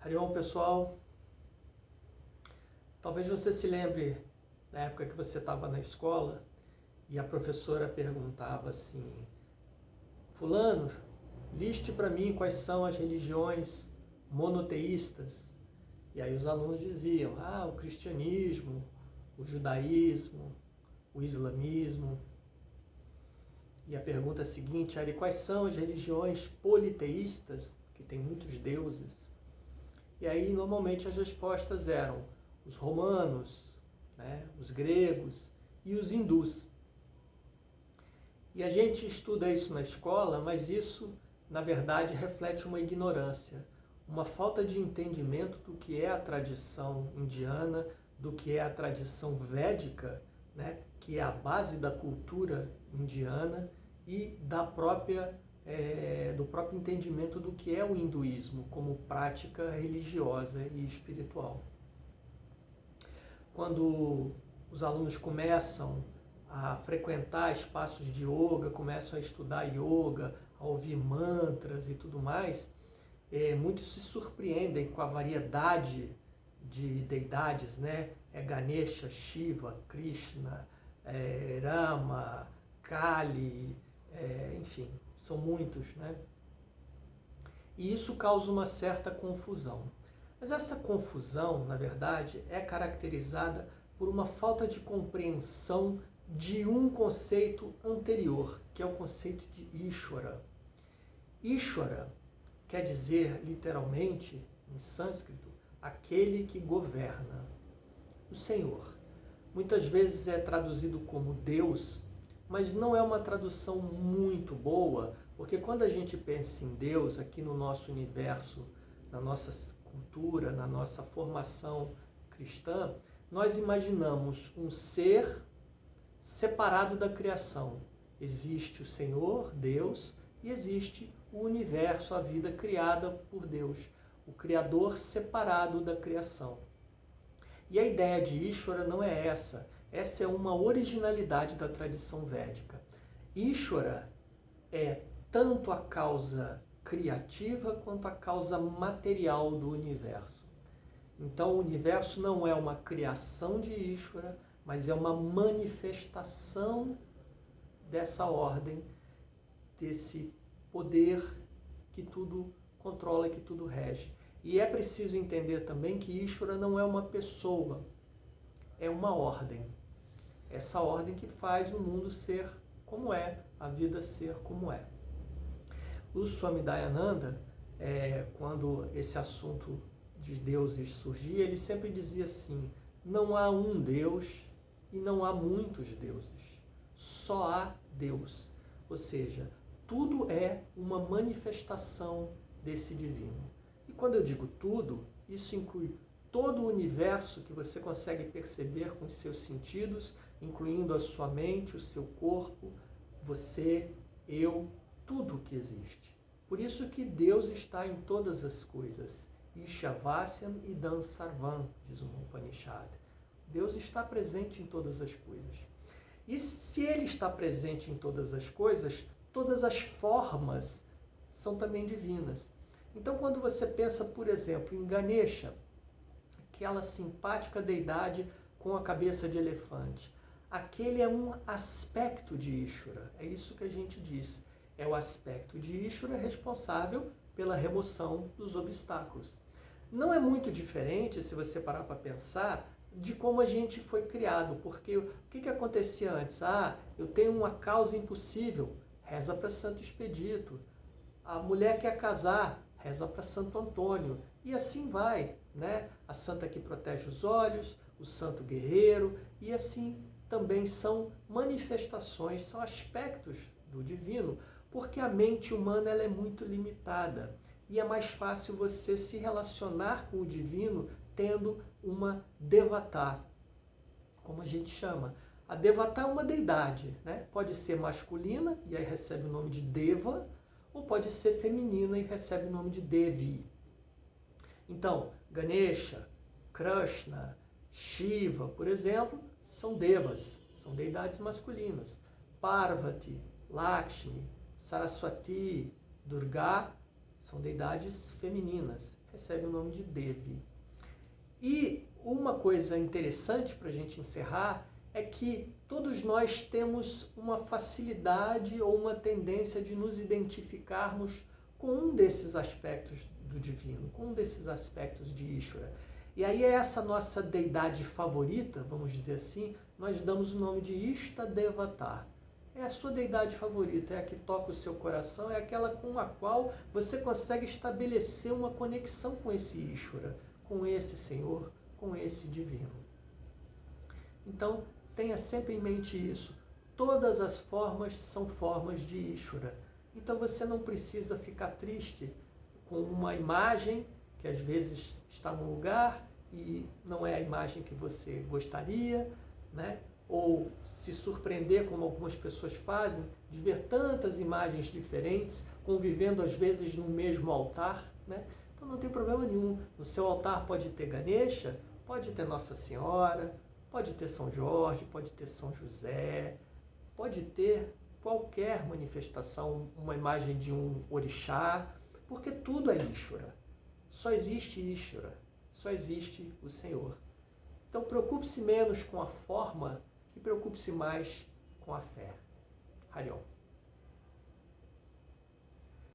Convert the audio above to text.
Hariom, pessoal, talvez você se lembre da época que você estava na escola e a professora perguntava assim: Fulano, liste para mim quais são as religiões monoteístas. E aí os alunos diziam: o cristianismo, o judaísmo, o islamismo. E a pergunta seguinte era: quais são as religiões politeístas, que tem muitos deuses? E aí, normalmente, as respostas eram os romanos, os gregos e os hindus. E a gente estuda isso na escola, mas isso, na verdade, reflete uma ignorância, uma falta de entendimento do que é a tradição indiana, do que é a tradição védica, que é a base da cultura indiana e do próprio entendimento do que é o hinduísmo como prática religiosa e espiritual. Quando os alunos começam a frequentar espaços de yoga, começam a estudar yoga, a ouvir mantras e tudo mais, muitos se surpreendem com a variedade de deidades, Ganesha, Shiva, Krishna, Rama, Kali, enfim, são muitos, E isso causa uma certa confusão. Mas essa confusão, na verdade, é caracterizada por uma falta de compreensão de um conceito anterior, que é o conceito de Ishvara. Ishvara quer dizer, literalmente, em sânscrito, aquele que governa, o Senhor. Muitas vezes é traduzido como Deus, mas não é uma tradução muito boa, porque quando a gente pensa em Deus aqui no nosso universo, na nossa cultura, na nossa formação cristã, nós imaginamos um ser separado da criação. Existe o Senhor, Deus, e existe o universo, a vida criada por Deus, o Criador separado da criação. E a ideia de Ishvara não é essa. Essa é uma originalidade da tradição védica. Ishvara é tanto a causa criativa quanto a causa material do universo. Então o universo não é uma criação de Ishvara, mas é uma manifestação dessa ordem, desse poder que tudo controla, que tudo rege. E é preciso entender também que Ishvara não é uma pessoa, é uma ordem. Essa ordem que faz o mundo ser como é, a vida ser como é. O Swami Dayananda, quando esse assunto de deuses surgia, ele sempre dizia assim: não há um Deus e não há muitos deuses, só há Deus. Ou seja, tudo é uma manifestação desse divino. E quando eu digo tudo, isso inclui todo o universo que você consegue perceber com os seus sentidos, incluindo a sua mente, o seu corpo, você, eu, tudo que existe. Por isso que Deus está em todas as coisas. Ishavasyam idam sarvam, diz o Upanishad. Deus está presente em todas as coisas. E se Ele está presente em todas as coisas, todas as formas são também divinas. Então, quando você pensa, por exemplo, em Ganesha, aquela simpática deidade com a cabeça de elefante, aquele é um aspecto de Ishvara, é isso que a gente diz. É o aspecto de Ishvara responsável pela remoção dos obstáculos. Não é muito diferente, se você parar para pensar, de como a gente foi criado, porque o que acontecia antes? Eu tenho uma causa impossível, reza para Santo Expedito. A mulher quer casar, reza para Santo Antônio. E assim vai, A santa que protege os olhos, o santo guerreiro, e assim também são manifestações, são aspectos do divino, porque a mente humana ela é muito limitada. E é mais fácil você se relacionar com o divino tendo uma devata, como a gente chama. A devata é uma deidade, Pode ser masculina, e aí recebe o nome de Deva, ou pode ser feminina e recebe o nome de Devi. Então, Ganesha, Krishna, Shiva, por exemplo, são devas, são deidades masculinas. Parvati, Lakshmi, Saraswati, Durga, são deidades femininas, recebe o nome de Devi. E uma coisa interessante para a gente encerrar é que todos nós temos uma facilidade ou uma tendência de nos identificarmos com um desses aspectos do divino, com um desses aspectos de Ishvara. E aí essa nossa deidade favorita, vamos dizer assim, nós damos o nome de Ishtadevata. É a sua deidade favorita, é a que toca o seu coração, é aquela com a qual você consegue estabelecer uma conexão com esse Ishvara, com esse Senhor, com esse divino. Então, tenha sempre em mente isso. Todas as formas são formas de Ishvara. Então você não precisa ficar triste com uma imagem que às vezes está num lugar e não é a imagem que você gostaria, né? Ou se surpreender, como algumas pessoas fazem, de ver tantas imagens diferentes, convivendo às vezes no mesmo altar, né? Então não tem problema nenhum. No seu altar pode ter Ganesha, pode ter Nossa Senhora, pode ter São Jorge, pode ter São José, pode ter qualquer manifestação, uma imagem de um orixá, porque tudo é Ishvara. Só existe Ishvara, só existe o Senhor. Então preocupe-se menos com a forma e preocupe-se mais com a fé. Hariom.